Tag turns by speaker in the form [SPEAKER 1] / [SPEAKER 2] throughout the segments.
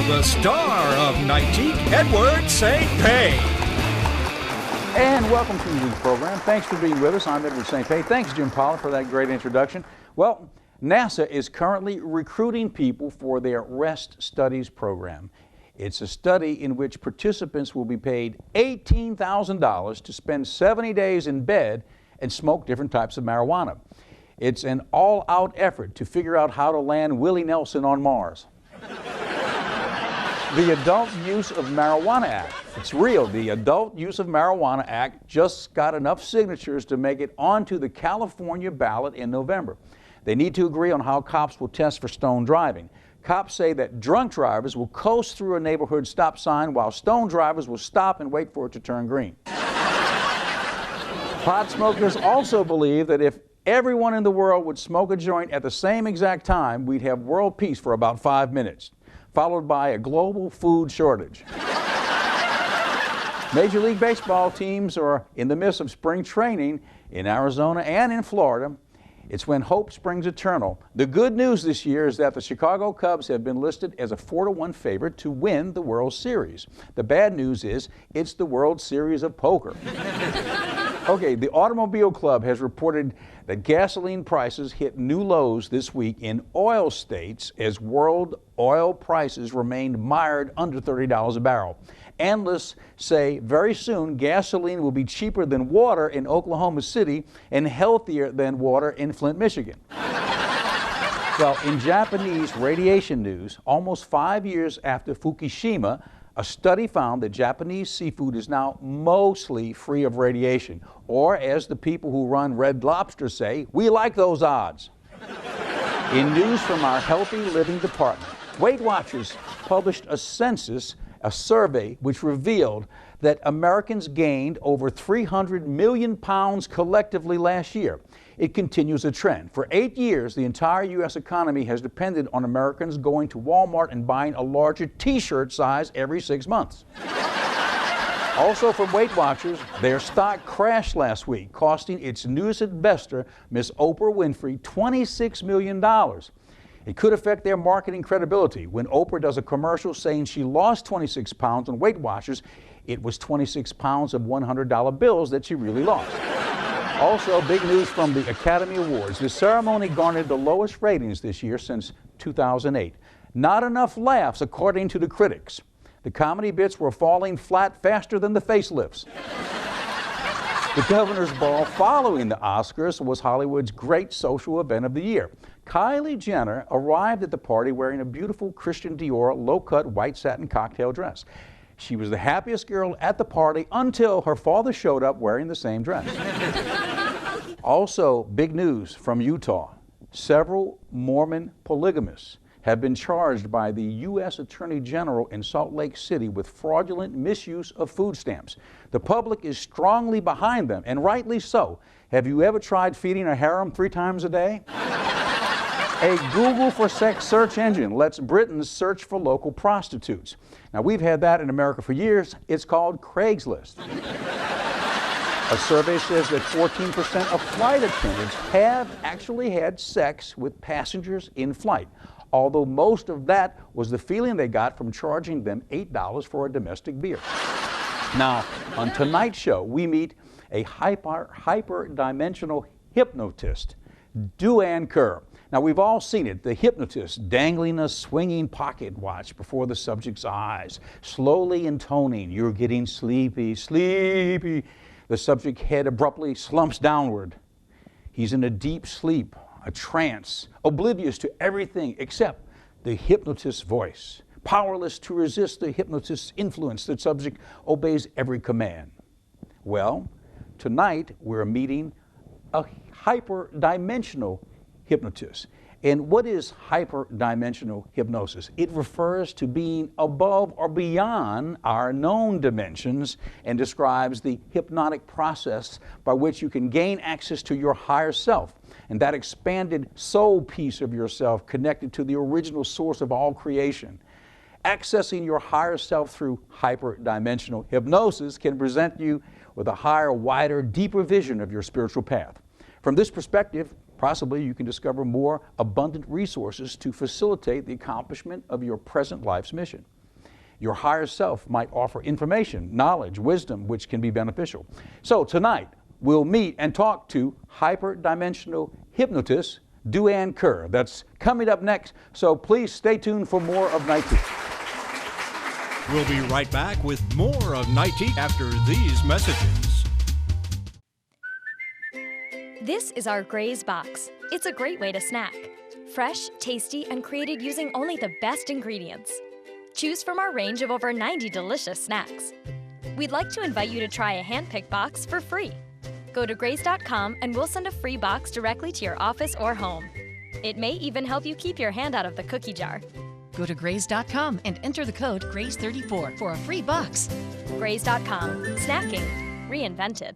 [SPEAKER 1] the star of Nightique, Edward St. Pé.
[SPEAKER 2] And welcome to the program. Thanks for being with us. I'm Edward St. Pé. Thanks, Jim Pollard, for that great introduction. Well, NASA is currently recruiting people for their REST Studies program. It's a study in which participants will be paid $18,000 to spend 70 days in bed and smoke different types of marijuana. It's an all-out effort to figure out how to land Willie Nelson on Mars. The Adult Use of Marijuana Act. It's real. The Adult Use of Marijuana Act just got enough signatures to make it onto the California ballot in November. They need to agree on how cops will test for stone driving. Cops say that drunk drivers will coast through a neighborhood stop sign while stone drivers will stop and wait for it to turn green. Pot smokers also believe that if everyone in the world would smoke a joint at the same exact time, we'd have world peace for about 5 minutes, followed by a global food shortage. Major League Baseball teams are in the midst of spring training in Arizona and in Florida. It's when hope springs eternal. The good news this year is that the Chicago Cubs have been listed as a 4-1 favorite to win the World Series. The bad news is it's the World Series of poker. Okay, the Automobile Club has reported that gasoline prices hit new lows this week in oil states as world oil prices remained mired under $30 a barrel. Analysts say very soon gasoline will be cheaper than water in Oklahoma City and healthier than water in Flint, Michigan. Well, in Japanese radiation news, almost 5 years after Fukushima, a study found that Japanese seafood is now mostly free of radiation, or as the people who run Red Lobster say, we like those odds. In news from our Healthy Living Department, Weight Watchers published a survey which revealed that Americans gained over 300 million pounds collectively last year. It continues a trend. For 8 years, the entire U.S. economy has depended on Americans going to Walmart and buying a larger T-shirt size every 6 months. Also from Weight Watchers, their stock crashed last week, costing its newest investor, Miss Oprah Winfrey, $26 million. It could affect their marketing credibility. When Oprah does a commercial saying she lost 26 pounds on Weight Watchers, it was 26 pounds of $100 bills that she really lost. Also, big news from the Academy Awards. The ceremony garnered the lowest ratings this year since 2008. Not enough laughs, according to the critics. The comedy bits were falling flat faster than the facelifts. The Governor's Ball following the Oscars was Hollywood's great social event of the year. Kylie Jenner arrived at the party wearing a beautiful Christian Dior low-cut white satin cocktail dress. She was the happiest girl at the party until her father showed up wearing the same dress. Also, big news from Utah. Several Mormon polygamists have been charged by the U.S. Attorney General in Salt Lake City with fraudulent misuse of food stamps. The public is strongly behind them, and rightly so. Have you ever tried feeding a harem 3 times a day? A Google for sex search engine lets Britons search for local prostitutes. Now, we've had that in America for years. It's called Craigslist. A survey says that 14% of flight attendants have actually had sex with passengers in flight, although most of that was the feeling they got from charging them $8 for a domestic beer. Now, on tonight's show, we meet a hyperdimensional hypnotist, Duann Kier. Now, we've all seen it, the hypnotist dangling a swinging pocket watch before the subject's eyes, slowly intoning, "You're getting sleepy, sleepy." The subject's head abruptly slumps downward. He's in a deep sleep, a trance, oblivious to everything except the hypnotist's voice. Powerless to resist the hypnotist's influence, the subject obeys every command. Well, tonight we're meeting a hyperdimensional hypnotist. And what is hyperdimensional hypnosis? It refers to being above or beyond our known dimensions and describes the hypnotic process by which you can gain access to your higher self and that expanded soul piece of yourself connected to the original source of all creation. Accessing your higher self through hyperdimensional hypnosis can present you with a higher, wider, deeper vision of your spiritual path. From this perspective, possibly you can discover more abundant resources to facilitate the accomplishment of your present life's mission. Your higher self might offer information, knowledge, wisdom, which can be beneficial. So tonight, we'll meet and talk to hyperdimensional hypnotist Duann Kier. That's coming up next, so please stay tuned for more of Nightique.
[SPEAKER 1] We'll be right back with more of Nightique after these messages.
[SPEAKER 3] This is our Gray's Box. It's a great way to snack. Fresh, tasty, and created using only the best ingredients. Choose from our range of over 90 delicious snacks. We'd like to invite you to try a hand-picked box for free. Go to grays.com and we'll send a free box directly to your office or home. It may even help you keep your hand out of the cookie jar.
[SPEAKER 4] Go to grays.com and enter the code GRAYS34 for a free box.
[SPEAKER 3] Grays.com. Snacking reinvented.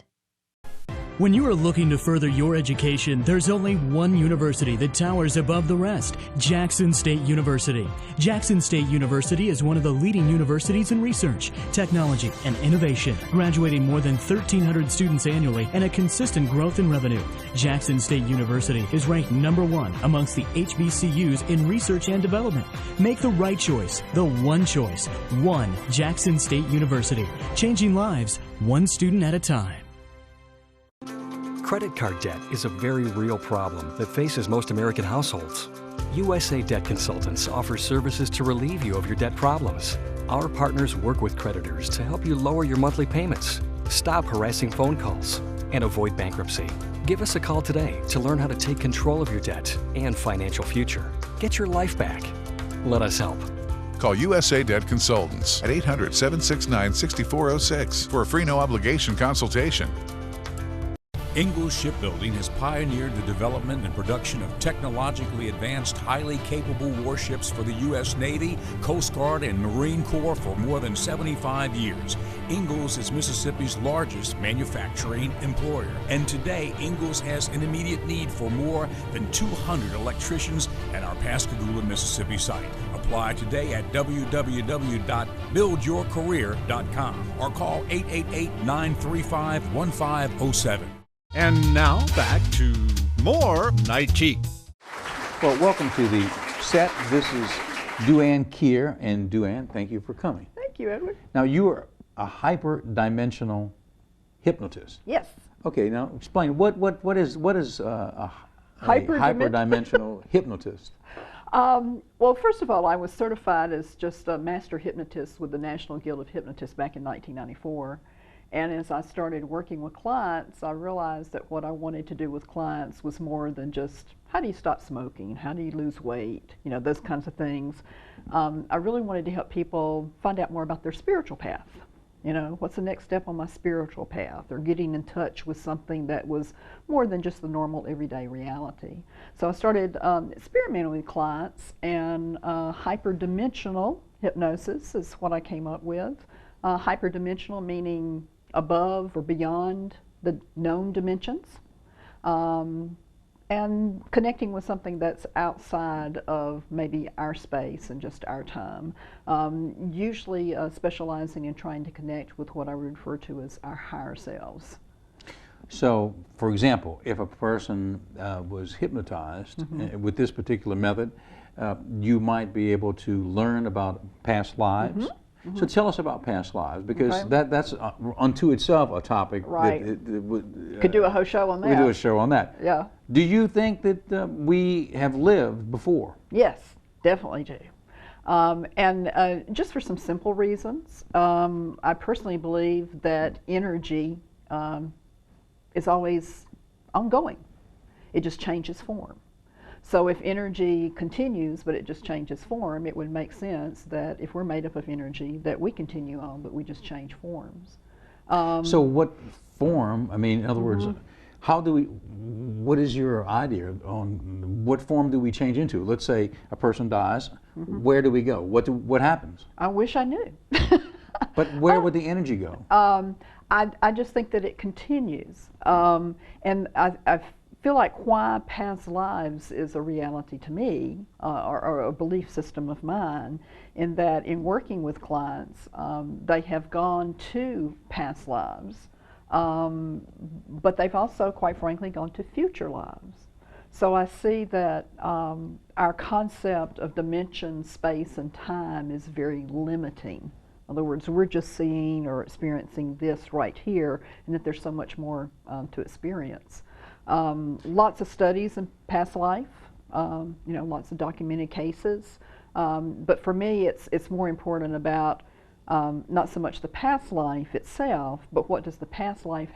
[SPEAKER 5] When you are looking to further your education, there's only one university that towers above the rest, Jackson State University. Jackson State University is one of the leading universities in research, technology, and innovation, graduating more than 1,300 students annually and a consistent growth in revenue. Jackson State University is ranked #1 amongst the HBCUs in research and development. Make the right choice, the one choice, one Jackson State University, changing lives one student at a time.
[SPEAKER 6] Credit card debt is a very real problem that faces most American households. USA Debt Consultants offers services to relieve you of your debt problems. Our partners work with creditors to help you lower your monthly payments, stop harassing phone calls, and avoid bankruptcy. Give us a call today to learn how to take control of your debt and financial future. Get your life back. Let us help.
[SPEAKER 7] Call USA Debt Consultants at 800-769-6406 for a free no-obligation consultation.
[SPEAKER 8] Ingalls Shipbuilding has pioneered the development and production of technologically advanced, highly capable warships for the U.S. Navy, Coast Guard, and Marine Corps for more than 75 years. Ingalls is Mississippi's largest manufacturing employer, and today Ingalls has an immediate need for more than 200 electricians at our Pascagoula, Mississippi site. Apply today at www.buildyourcareer.com or call 888-935-1507.
[SPEAKER 1] And now back to more Nightique.
[SPEAKER 2] Well, welcome to the set. This is Duann Kier, and Duann, thank you for coming.
[SPEAKER 9] Thank you, Edward.
[SPEAKER 2] Now, you are a hyperdimensional hypnotist.
[SPEAKER 9] Yes.
[SPEAKER 2] Okay, now explain what is a hyperdimensional hypnotist?
[SPEAKER 9] Well, first of all, I was certified as just a master hypnotist with the National Guild of Hypnotists back in 1994. And as I started working with clients, I realized that what I wanted to do with clients was more than just, how do you stop smoking? How do you lose weight? You know, those kinds of things. I really wanted to help people find out more about their spiritual path. You know, what's the next step on my spiritual path? Or getting in touch with something that was more than just the normal everyday reality. So I started experimenting with clients, and hyperdimensional hypnosis is what I came up with. Hyperdimensional meaning above or beyond the known dimensions, and connecting with something that's outside of maybe our space and just our time. Usually specializing in trying to connect with what I would refer to as our higher selves.
[SPEAKER 2] So, for example, if a person was hypnotized with this particular method, you might be able to learn about past lives. So tell us about past lives, because that's unto itself a topic.
[SPEAKER 9] Right. Could do a whole show on that.
[SPEAKER 2] We could do a show on that.
[SPEAKER 9] Yeah.
[SPEAKER 2] Do you think that we have lived before?
[SPEAKER 9] Yes, definitely do. And just for some simple reasons, I personally believe that energy is always ongoing. It just changes form. So if energy continues, but it just changes form, it would make sense that if we're made up of energy, that we continue on, but we just change forms.
[SPEAKER 2] So what form, I mean, in other words, how do we, what is your idea on what form do we change into? Let's say a person dies, where do we go? What happens?
[SPEAKER 9] I wish I knew.
[SPEAKER 2] But where would the energy go?
[SPEAKER 9] I just think that it continues. And I feel like why past lives is a reality to me, or a belief system of mine, in that in working with clients, they have gone to past lives, but they've also, quite frankly, gone to future lives. So I see that our concept of dimension, space, and time is very limiting. In other words, we're just seeing or experiencing this right here, and that there's so much more to experience. Lots of studies in past life, lots of documented cases. But for me, it's more important about not so much the past life itself, but what does the past life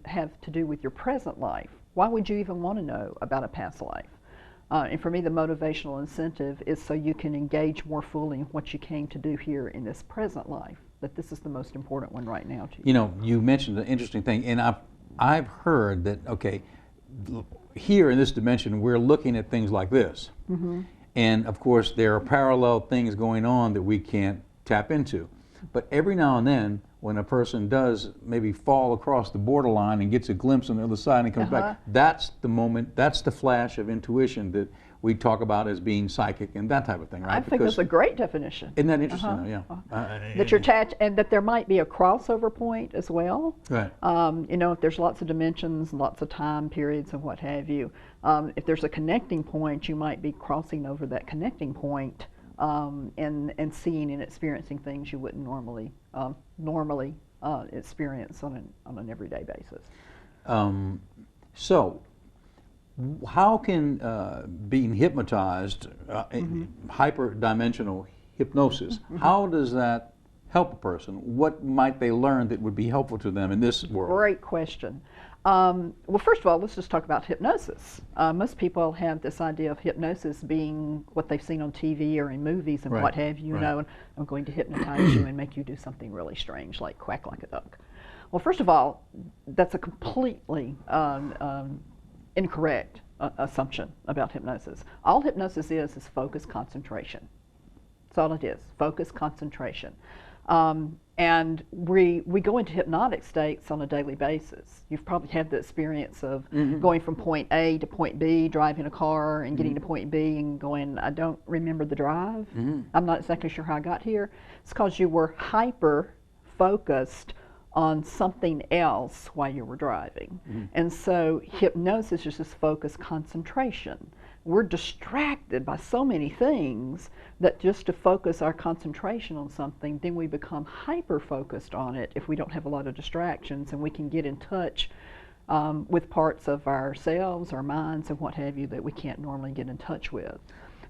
[SPEAKER 9] have to do with your present life? Why would you even want to know about a past life? And for me, the motivational incentive is so you can engage more fully in what you came to do here in this present life, that this is the most important one right now to you.
[SPEAKER 2] You know, you mentioned an interesting thing, and I've heard that, okay, here in this dimension, we're looking at things like this. Mm-hmm. And of course, there are parallel things going on that we can't tap into. But every now and then, when a person does maybe fall across the borderline and gets a glimpse on the other side and comes back, that's the moment, that's the flash of intuition that we talk about as being psychic and that type of thing, right?
[SPEAKER 9] I think that's a great definition.
[SPEAKER 2] Isn't that interesting? Yeah.
[SPEAKER 9] That you're attached, and that there might be a crossover point as well.
[SPEAKER 2] Right.
[SPEAKER 9] If there's lots of dimensions, lots of time periods and what have you, if there's a connecting point, you might be crossing over that connecting point and seeing and experiencing things you wouldn't normally experience on an everyday basis.
[SPEAKER 2] So, how can being hypnotized, hyperdimensional hypnosis, how does that help a person? What might they learn that would be helpful to them in this world?
[SPEAKER 9] Great question. Well, first of all, let's just talk about hypnosis. Most people have this idea of hypnosis being what they've seen on TV or in movies and what have you, and I'm going to hypnotize you and make you do something really strange, like quack like a duck. Well, first of all, that's a completely incorrect assumption about hypnosis. All hypnosis is focus concentration. That's all it is, focus concentration. And we go into hypnotic states on a daily basis. You've probably had the experience of going from point A to point B, driving a car and getting to point B and going, I don't remember the drive. I'm not exactly sure how I got here. It's because you were hyper focused on something else while you were driving. And so hypnosis is just focus concentration. We're distracted by so many things that just to focus our concentration on something, then we become hyper-focused on it if we don't have a lot of distractions, and we can get in touch with parts of ourselves, our minds, and what have you that we can't normally get in touch with.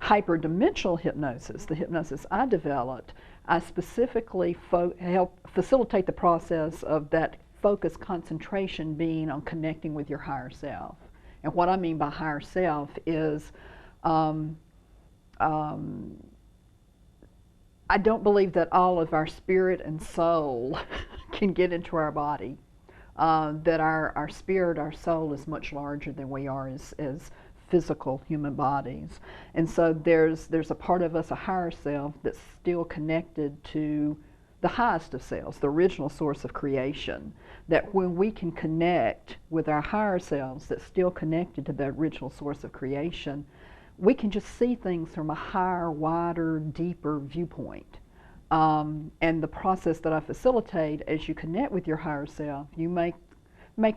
[SPEAKER 9] Hyperdimensional hypnosis, the hypnosis I developed, I specifically help facilitate the process of that focus concentration being on connecting with your higher self. And what I mean by higher self is I don't believe that all of our spirit and soul can get into our body, that our spirit, our soul is much larger than we are as physical human bodies. And so there's a part of us, a higher self, that's still connected to the highest of selves, the original source of creation, that when we can connect with our higher selves that's still connected to the original source of creation, we can just see things from a higher, wider, deeper viewpoint. And the process that I facilitate, as you connect with your higher self, you make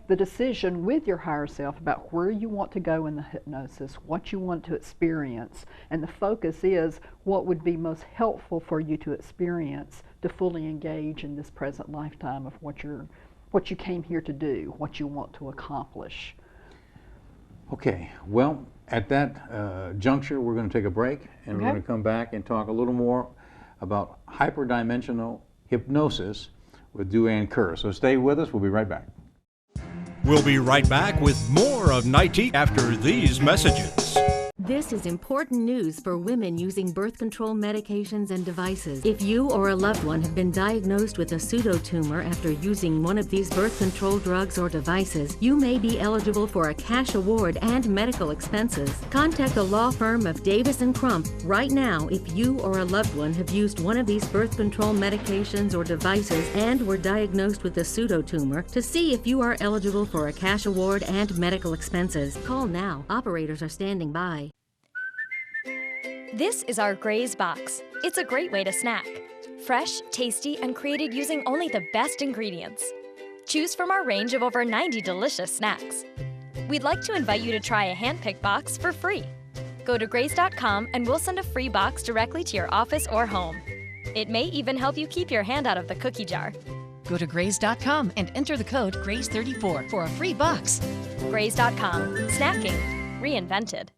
[SPEAKER 9] the decision with your higher self about where you want to go in the hypnosis, what you want to experience, and the focus is what would be most helpful for you to experience to fully engage in this present lifetime of what you came here to do, what you want to accomplish.
[SPEAKER 2] Okay, well, at that juncture, we're going to take a break, and we're going to come back and talk a little more about hyperdimensional hypnosis with Duann Kier. So stay with us. We'll be right back.
[SPEAKER 1] We'll be right back with more of Nightique after these messages.
[SPEAKER 4] This is important news for women using birth control medications and devices. If you or a loved one have been diagnosed with a pseudotumor after using one of these birth control drugs or devices, you may be eligible for a cash award and medical expenses. Contact the law firm of Davis & Crump right now if you or a loved one have used one of these birth control medications or devices and were diagnosed with a pseudotumor to see if you are eligible for a cash award and medical expenses. Call now. Operators are standing by.
[SPEAKER 3] This is our Graze Box. It's a great way to snack. Fresh, tasty, and created using only the best ingredients. Choose from our range of over 90 delicious snacks. We'd like to invite you to try a hand-picked box for free. Go to graze.com and we'll send a free box directly to your office or home. It may even help you keep your hand out of the cookie jar.
[SPEAKER 10] Go to Graze.com and enter the code GRAZE34 for a free box.
[SPEAKER 3] Graze.com. Snacking. Reinvented.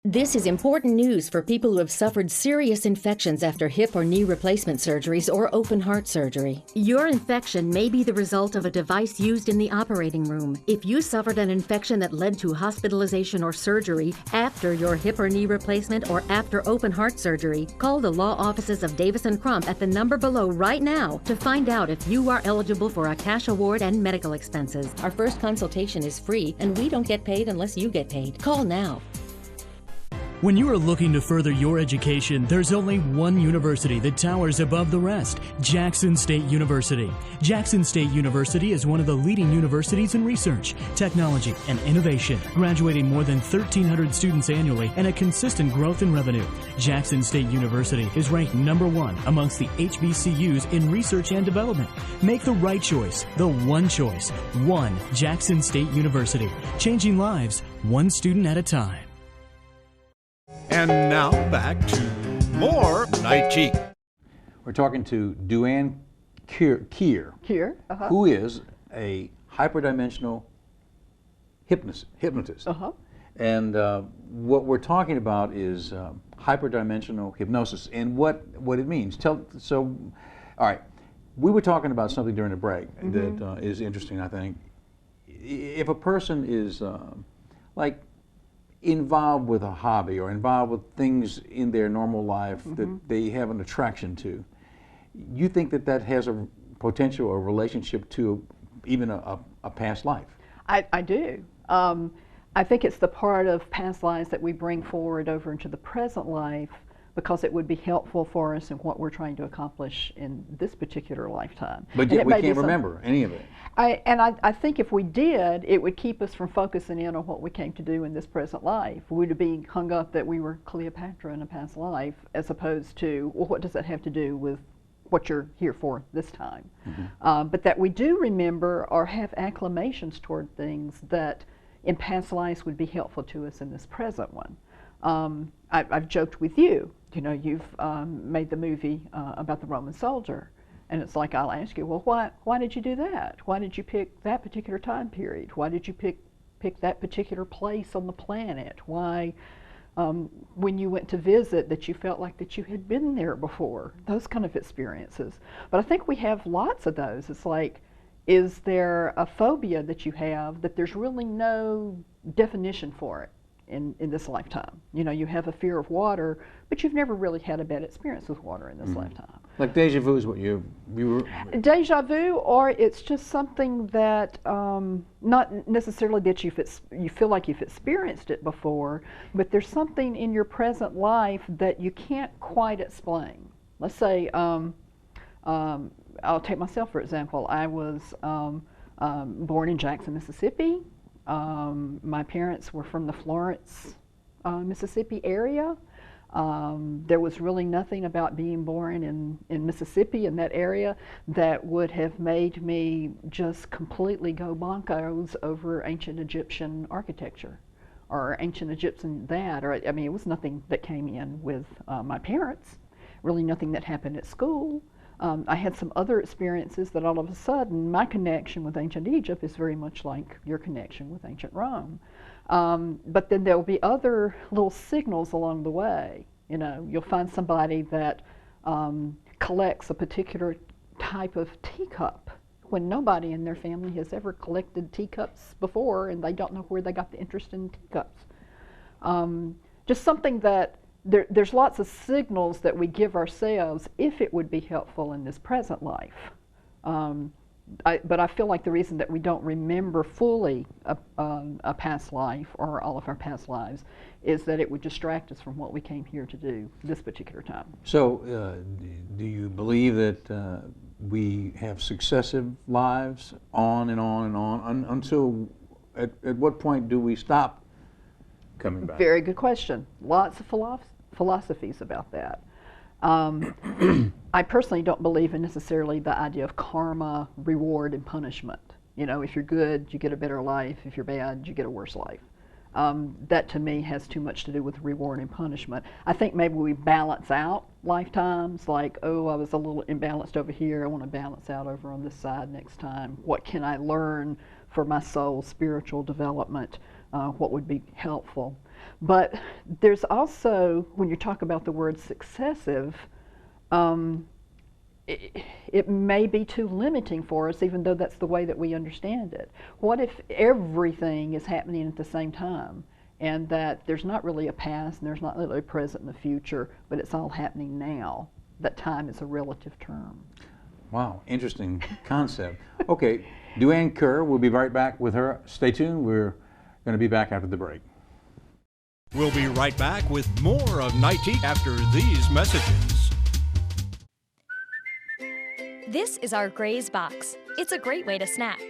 [SPEAKER 4] This is important news for people who have suffered serious infections after hip or knee replacement surgeries or open heart surgery. Your infection may be the result of a device used in the operating room. If you suffered an infection that led to hospitalization or surgery after your hip or knee replacement or after open heart surgery, call the law offices of Davis & Crump at the number below right now to find out if you are eligible for a cash award and medical expenses. Our first consultation is free, and we don't get paid unless you get paid. Call now.
[SPEAKER 5] When you are looking to further your education, there's only one university that towers above the rest, Jackson State University. Jackson State University is one of the leading universities in research, technology, and innovation, graduating more than 1,300 students annually and a consistent growth in revenue. Jackson State University is ranked #1 amongst the HBCUs in research and development. Make the right choice, the one choice. One Jackson State University, changing lives one student at a time.
[SPEAKER 1] And now back to more Nightique.
[SPEAKER 2] We're talking to Duann Kier, who is a hyperdimensional hypnotist. And what we're talking about is hyperdimensional hypnosis and what it means. All right, we were talking about something during the break that is interesting, I think. If a person is like involved with a hobby or involved with things in their normal life that they have an attraction to, you think that that has a potential or relationship to even a past life?
[SPEAKER 9] I do. I think it's the part of past lives that we bring forward over into the present life because it would be helpful for us in what we're trying to accomplish in this particular lifetime.
[SPEAKER 2] But yet we can't remember any of it.
[SPEAKER 9] I think if we did, it would keep us from focusing in on what we came to do in this present life. We would be hung up that we were Cleopatra in a past life, as opposed to, well, what does that have to do with what you're here for this time? But that we do remember or have acclamations toward things that in past lives would be helpful to us in this present one. I've joked with you, you've made the movie about the Roman soldier. And it's like, I'll ask you, well, why did you do that? Why did you pick that particular time period? Why did you pick that particular place on the planet? Why, when you went to visit, that you felt like that you had been there before? Those kind of experiences. But I think we have lots of those. It's like, is there a phobia that you have that there's really no definition for it in this lifetime? You have a fear of water, but you've never really had a bad experience with water in this lifetime.
[SPEAKER 2] Like deja vu is what you were...
[SPEAKER 9] Deja vu, or it's just something that, not necessarily that you feel like you've experienced it before, but there's something in your present life that you can't quite explain. Let's say, I'll take myself for example. I was born in Jackson, Mississippi. My parents were from the Florence, Mississippi area. There was really nothing about being born in Mississippi, in that area, that would have made me just completely go bonkers over ancient Egyptian architecture or ancient Egyptian that. Or, I mean, it was nothing that came in with my parents, really nothing that happened at school. I had some other experiences that all of a sudden my connection with ancient Egypt is very much like your connection with ancient Rome. But then there will be other little signals along the way. You'll find somebody that collects a particular type of teacup when nobody in their family has ever collected teacups before, and they don't know where they got the interest in teacups. Just something that there's lots of signals that we give ourselves if it would be helpful in this present life. But I feel like the reason that we don't remember fully a past life or all of our past lives is that it would distract us from what we came here to do this particular time.
[SPEAKER 2] So do you believe that we have successive lives on and on and on until at what point do we stop coming back?
[SPEAKER 9] Very good question. Lots of philosophies about that. I personally don't believe in necessarily the idea of karma, reward, and punishment. If you're good, you get a better life. If you're bad, you get a worse life. That to me has too much to do with reward and punishment. I think maybe we balance out lifetimes, like, oh, I was a little imbalanced over here, I want to balance out over on this side next time. What can I learn for my soul's spiritual development? What would be helpful? But there's also, when you talk about the word successive, it may be too limiting for us, even though that's the way that we understand it. What if everything is happening at the same time, and that there's not really a past and there's not really a present and a future, but it's all happening now? That time is a relative term.
[SPEAKER 2] Wow, interesting concept. Okay, Duann Kier, we'll be right back with her. Stay tuned, we're going to be back after the break.
[SPEAKER 1] We'll be right back with more of Nightique after these messages.
[SPEAKER 3] This is our Graze Box. It's a great way to snack.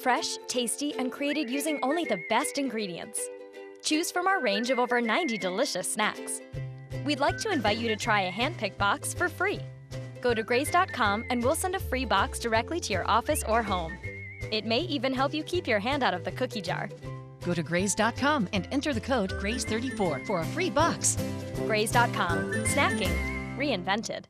[SPEAKER 3] Fresh, tasty, and created using only the best ingredients. Choose from our range of over 90 delicious snacks. We'd like to invite you to try a hand-picked box for free. Go to graze.com and we'll send a free box directly to your office or home. It may even help you keep your hand out of the cookie jar.
[SPEAKER 10] Go to graze.com and enter the code GRAZE34 for a free box.
[SPEAKER 3] Graze.com. Snacking reinvented.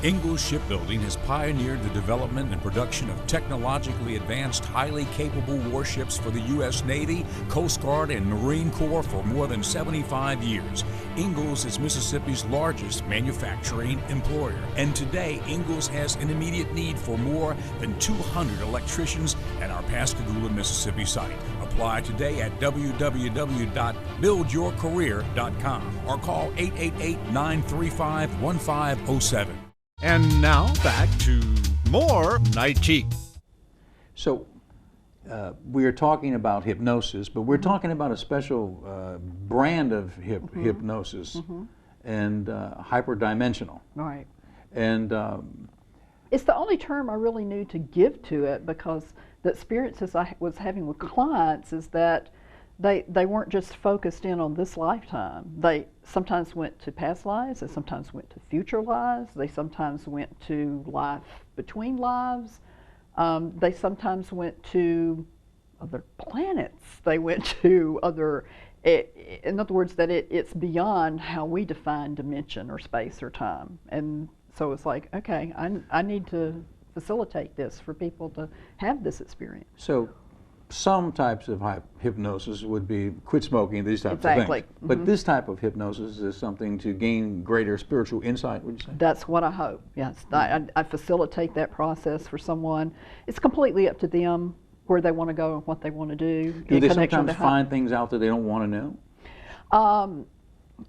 [SPEAKER 8] Ingalls Shipbuilding has pioneered the development and production of technologically advanced, highly capable warships for the U.S. Navy, Coast Guard, and Marine Corps for more than 75 years. Ingalls is Mississippi's largest manufacturing employer, and today Ingalls has an immediate need for more than 200 electricians at our Pascagoula, Mississippi site. Apply today at www.buildyourcareer.com or call 888-935-1507.
[SPEAKER 1] And now back to more Nightique.
[SPEAKER 2] So we are talking about hypnosis, but we're talking about a special brand of hypnosis and hyperdimensional.
[SPEAKER 9] Right.
[SPEAKER 2] And
[SPEAKER 9] it's the only term I really knew to give to it, because the experiences I was having with clients is that they weren't just focused in on this lifetime. They sometimes went to past lives, they sometimes went to future lives, they sometimes went to life between lives, they sometimes went to other planets, they went to other, in other words, that it's beyond how we define dimension or space or time. And so it's like, okay, I need to facilitate this for people to have this experience.
[SPEAKER 2] so some types of hypnosis would be quit smoking, these types of things. But this type of hypnosis is something to gain greater spiritual insight, would you say?
[SPEAKER 9] That's what I hope, yes. I facilitate that process for someone. It's completely up to them where they want to go and what they want to do.
[SPEAKER 2] Do they sometimes find things out that they don't want to know?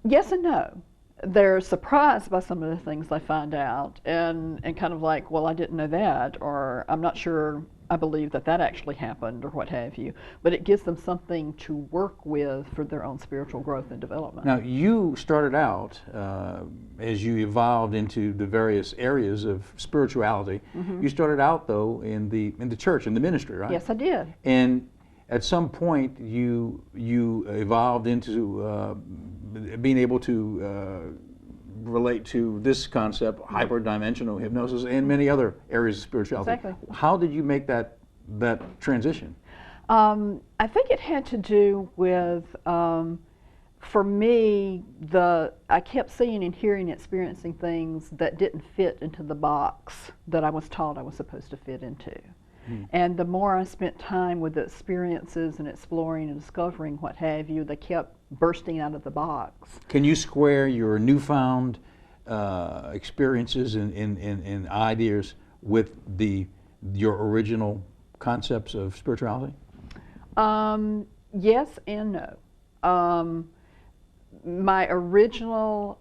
[SPEAKER 9] Yes and no. They're surprised by some of the things they find out, and kind of like, well, I didn't know that, or I'm not sure I believe that actually happened, or what have you. But it gives them something to work with for their own spiritual growth and development.
[SPEAKER 2] Now, you started out, as you evolved into the various areas of spirituality, you started out, though, in the church, in the ministry, right?
[SPEAKER 9] Yes, I did.
[SPEAKER 2] And at some point, you evolved into being able to relate to this concept, hyperdimensional hypnosis, and many other areas of spirituality.
[SPEAKER 9] Exactly.
[SPEAKER 2] How did you make that transition?
[SPEAKER 9] I think it had to do with, for me, I kept seeing and hearing, experiencing things that didn't fit into the box that I was taught I was supposed to fit into. And the more I spent time with the experiences and exploring and discovering what have you, they kept bursting out of the box.
[SPEAKER 2] Can you square your newfound experiences and ideas with your original concepts of spirituality?
[SPEAKER 9] Yes and no. My original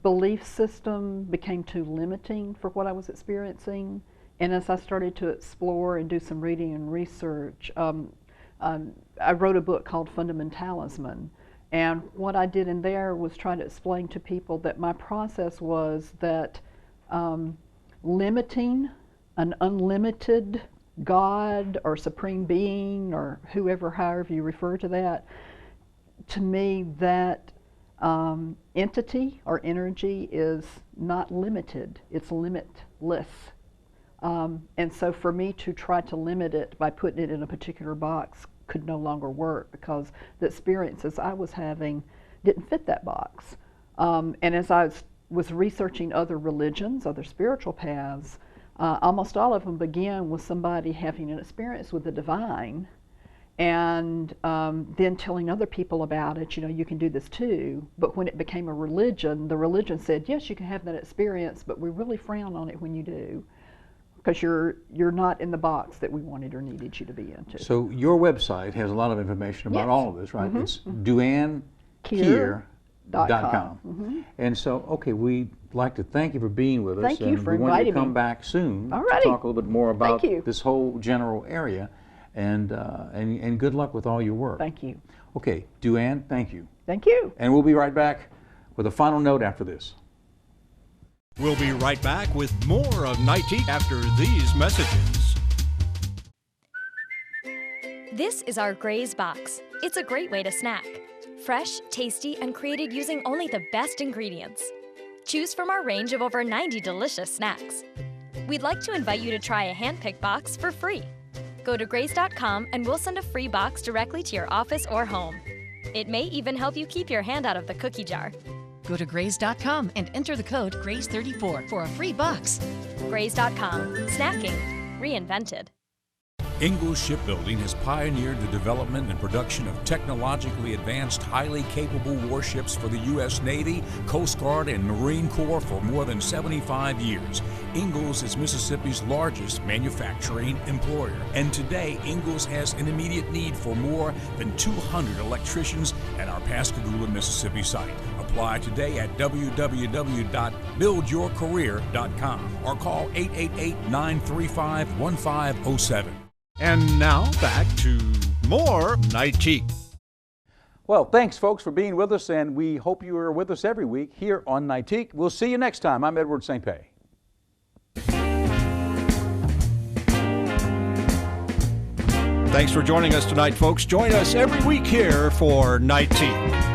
[SPEAKER 9] belief system became too limiting for what I was experiencing. And as I started to explore and do some reading and research, I wrote a book called Fundamentalism. And what I did in there was try to explain to people that my process was that limiting an unlimited God or supreme being or whoever, however you refer to that, to me that entity or energy is not limited, it's limitless. And so for me to try to limit it by putting it in a particular box could no longer work, because the experiences I was having didn't fit that box. And as I was was researching other religions, other spiritual paths, almost all of them began with somebody having an experience with the divine, and then telling other people about it. You know, you can do this too. But when it became a religion, the religion said, yes, you can have that experience, but we really frown on it when you do, because you're not in the box that we wanted or needed you to be into.
[SPEAKER 2] So your website has a lot of information about all of this, right?
[SPEAKER 9] Mm-hmm.
[SPEAKER 2] It's DuannKier.com.
[SPEAKER 9] Mm-hmm.
[SPEAKER 2] And so, okay, we'd like to thank you for being with us.
[SPEAKER 9] Thank you for
[SPEAKER 2] inviting me. We want you to come
[SPEAKER 9] me.
[SPEAKER 2] back soon
[SPEAKER 9] Alrighty.
[SPEAKER 2] to talk a little bit more about
[SPEAKER 9] Thank you.
[SPEAKER 2] this whole general area. And good luck with all your work.
[SPEAKER 9] Thank you.
[SPEAKER 2] Okay, Duann, thank you.
[SPEAKER 9] Thank you.
[SPEAKER 2] And we'll be right back with a final note after this.
[SPEAKER 1] We'll be right back with more of Nightique after these messages.
[SPEAKER 3] This is our Graze Box. It's a great way to snack. Fresh, tasty, and created using only the best ingredients. Choose from our range of over 90 delicious snacks. We'd like to invite you to try a hand-picked box for free. Go to graze.com and we'll send a free box directly to your office or home. It may even help you keep your hand out of the cookie jar.
[SPEAKER 10] Go to graze.com and enter the code GRAZE34 for a free box.
[SPEAKER 3] Graze.com. Snacking. Reinvented.
[SPEAKER 8] Ingalls Shipbuilding has pioneered the development and production of technologically advanced, highly capable warships for the U.S. Navy, Coast Guard, and Marine Corps for more than 75 years. Ingalls is Mississippi's largest manufacturing employer, and today Ingalls has an immediate need for more than 200 electricians at our Pascagoula, Mississippi site. Apply today at www.buildyourcareer.com or call 888-935-1507.
[SPEAKER 1] And now back to more Nightique.
[SPEAKER 2] Well, thanks, folks, for being with us, and we hope you are with us every week here on Nightique. We'll see you next time. I'm Edward St. Pé.
[SPEAKER 1] Thanks for joining us tonight, folks. Join us every week here for Nightique.